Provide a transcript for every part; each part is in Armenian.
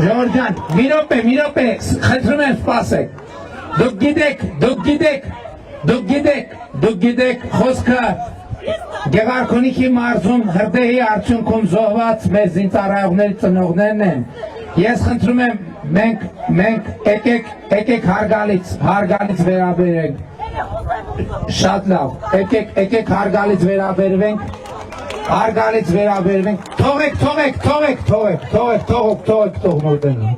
Ժողովուրդ, մի րոպե, խնդրում եմ սպասեք։ Դուք գիտեք խոսքը Գեղարքունիքի մարզում հրդեհի արդյունքում զոհված մեր զինծառայողների ծնողներն են։ Ես խնդրում եմ, մենք եկեք հարգալից վերաբերենք։ Շատ լավ, եկեք հարգալից վերաբերվենք։ Հարգալից վերաբերվենք, թողեք մոտենա,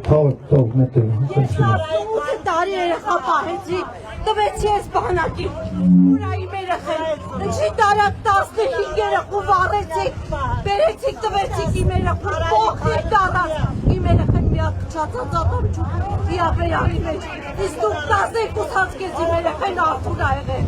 տարի երեխա պահեցի, տվեցի ես բանակի, ուրայի երեխեն, ինչի տարակ 15 երեխու վառեցիք, բերեցիք, տվեցիք իմ երեխուն, փոխվիք տարակ, իմ երեխեն միակ կչացած ատամ չուք, դիաբերանի մեջ, իսկ դուք 12 հացկեց իմ երեխեն արդուր ա եղել,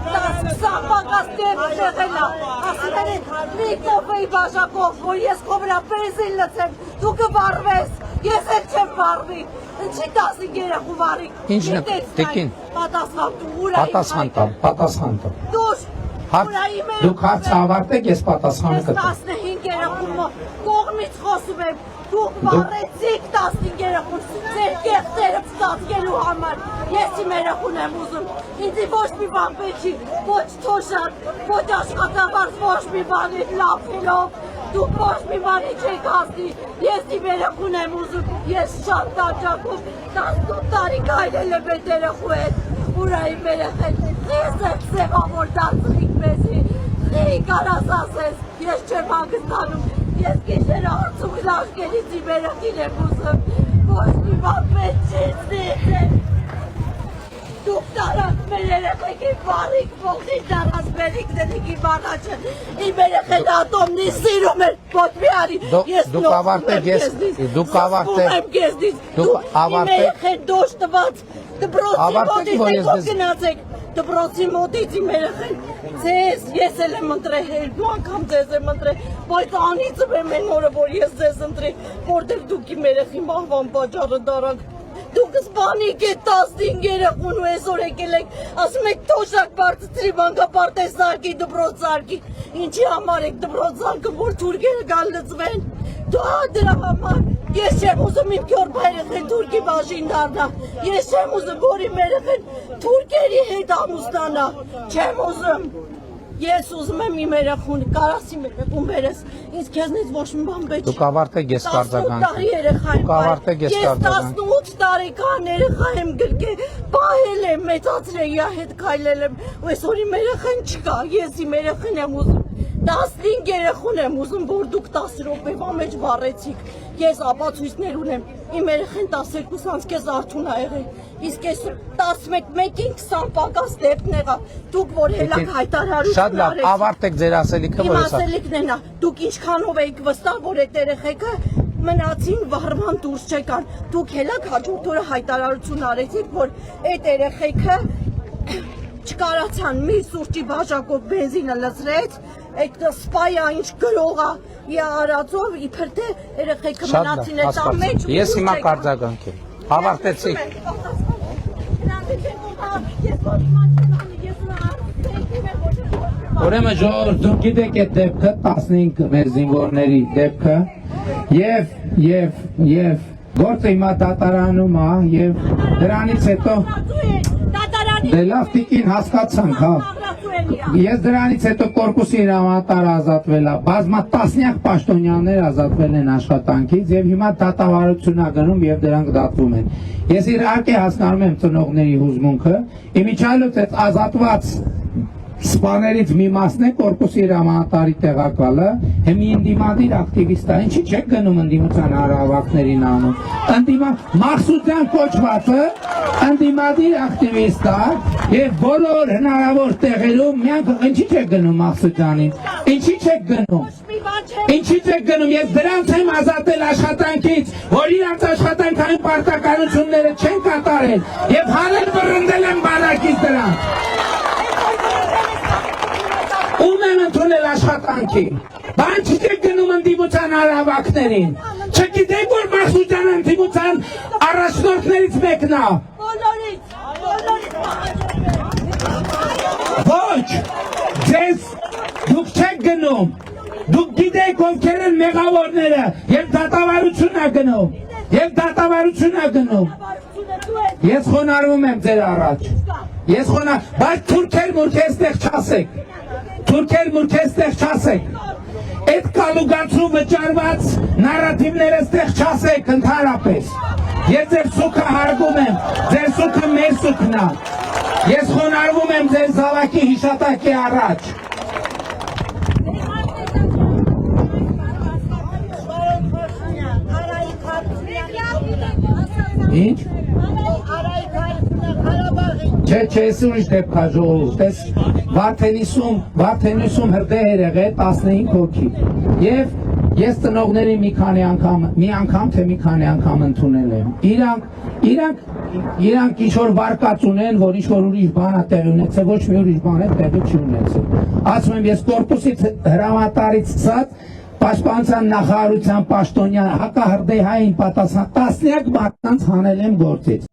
20 պակաս դեպք եղել ա, ասիներ են, մի կոպեի բաժակով, որ ես կովրա բենզին լծեմ, դու կվառվես, ես էլ չեմ վառվի, ինչի 15 երեխու վառիք, Տիկին, պատասխան տամ, դուք հարցը ավարտեք, ես պատասխանը կտամ։ 15 երեխու կողմից խոսում եմ, դուք վառեցիք 15 երեխուն, ձեր կեղտերը ծածկելու համար, ես իմ երեխուն եմ ուզում, ինձի ոչ մի բան պետք չի, ոչ թոշակ, ոչ աշխատավարձ, ոչ մի բանի լափելով, դուք ոչ մի բանի չեք հասնի, ես իմ երեխուն եմ ուզում, ես շատ տաճակով 18 տարի գայլել եմ այդ երեխու հետ, ուրայի երեխեն, ես եմ սևավոր դարձրիք մեզի, խի կարաս ասես, ես չեմ հանգստանում, ես գիշերը հարցում լաշկերից իմ երեխին եմ ուզում, ոչ մի բան պետք չի, դուք տարած մեր երեխեքին վարիք, ողջին տարած մերիք դենիք իմ առաջը, իմ երեխեն ատոմնի սիրում էր, ոչ մի արի, ես նոխում եմ կեզնից, սպում եմ կեզնից, իմ երեխեն դոշ տված, դբրոցի մոտից եկով գնացեք, դբրոցի մոտից իմ երեխեն, ձեզ, ես էլ եմ ընտրել, երկու անգամ ձեզ եմ ընտրել, բայց անիծում եմ են օրը, որ ես ձեզ ընտրել, որտեղ դուք իմ երեխի մահվան պատճառը դարանք, դուք սպանիք է 15 երեխուն ու այսօր եկել եք, ասում եք թոշակ բարձրի մանկապարտեզ զարկի, դպրոց զարկի, ինչի համար եք դպրոց զարկը, որ թուրքերը գալ լծվեն, դրա համար, ես չեմ ուզում իմ քյորբ երեխեն թուրքի բաժին դառնա, ես չեմ ուզում, որ իմ երեխեն թուրքերի հետ ամուսնանա, չեմ ուզում, ես ուզում եմ իմ երեխուն, կարաս իմ երեխուն բերես, ինձ քեզնից ոչ մի բան պետք չի։ Դուք ավարտեք ես կարձագանքի։ Ես 18 տարեկան երեխա եմ գրկել, պահել եմ, մեծացրել, իրա հետ քայլել եմ, ու այսօր իմ երեխան չկա, ես իմ երեխան եմ ուզում, 15 երեխուն եմ ուզում, որ դուք 10 րոպեվա մեջ վառեցիք, ես ապացույցներ ունեմ, իմ երեխան 12 անցքեզ արթուն ա եղել, իսկ այսօր 11-ին 20 պակաս դեպքն եղավ, դուք որ հելակ հայտարարություն Շատ լավ, ավարտեք ձեր ասելիքը, իմ ասելիքն են, դուք ինչքանով եք վստահ, որ այդ երեխեքը մնացին վառման դուրս չեկան, դուք հելակ հաջորդ օրը հայտարարություն արեցիք, որ այդ երեխեքը չկարացան, մի սուրճի բաժակով բենզինը լցրեց, այդ սպայա ինչ գրողա արածով, իբր թե երեխեքը մնացին այդ ամեջ Ես հիմա կարձագանք եմ, ավարտեցիք Ուրեմն ժողովուրդ, դուք գիտեք այդ դեպքը 15 մեր զինվորների դեպքը եւ գործը հիմա դատարանում ա եւ դրանից հետո Դե լավ տիկին հասկացանք, հա Ես դրանից հետո կորպուսի հրամանատար ազատվել ա, բազմատասնյակ պաշտոնյաներ ազատվել են աշխատանքից եւ հիմա դատավարություն ա գնում եւ դրանք դատվում են։ Ես իհարկե հասկանում եմ ծնողների հուզմունքը, իմիջիայլոց այդ ազատված սպաներից մի մասն է կորպուսի հրամանատարի տեղակալը, հիմի ընդդիմադիր ակտիվիստ է, ինչի չեք գնում ընդդիմության հարավակներին անում, Մաղսուդյան կոչվածը ընդդիմադիր ակտիվիստ է եւ բոլոր հնարավոր տեղերում միանք ինչի չեք գնում Մաղսուդյանին, ինչի չեք գնում, ես դրանց եմ ազատել աշխատանքից, որ իրանց աշխատանքային պարտականությունները չեն կատարել եւ հանել բռնդել են բանակի աշխատանքի։ Բան չեք գնում ընդդիմության արավակներին։ Չգիտեք որ Մախսուջյանը ընդդիմության առաջնորդներից մեկն է։ Բոլորից Ոչ, ձեզ դուք չեք գնում, դուք գիտեք ովքեր են մեղավորները և դատավարություն է գնում, Ես խոնարհվում եմ ձեր առաջ, բայց թուրքեր մուրքեր ստեղ չասեք, այդ կալուգացու վճարված նարատիվները ստեղ չասեք ընդհանրապես, ես ձեր սուքը հարգում եմ, ձեր սուքը մեր սուքն է, ես խոնարհվում եմ ձեր զավակի հիշատակի առաջ։ Ինչ? Չէ, ես ուրիշ դեպք է ժողովուրդ, Վարդենիսում հրդեհ էր եղել 15 հոգի և ես ծնողների մի անգամ թե մի քանի անգամ ընդունել եմ, իրանք ինչ-որ վարկած ունեն, որ ինչ-որ ուրիշ բան է տեղի ունեցել, ոչ մի ուրիշ բան է տեղի չի ունեցել, ասում եմ ես կորպուսից հրամանատարից սկսած Պաշտպանության նախարարության պաշտոնյա հակահրդեհային պատասխան տասնյակ մարդկանց հանել եմ գործից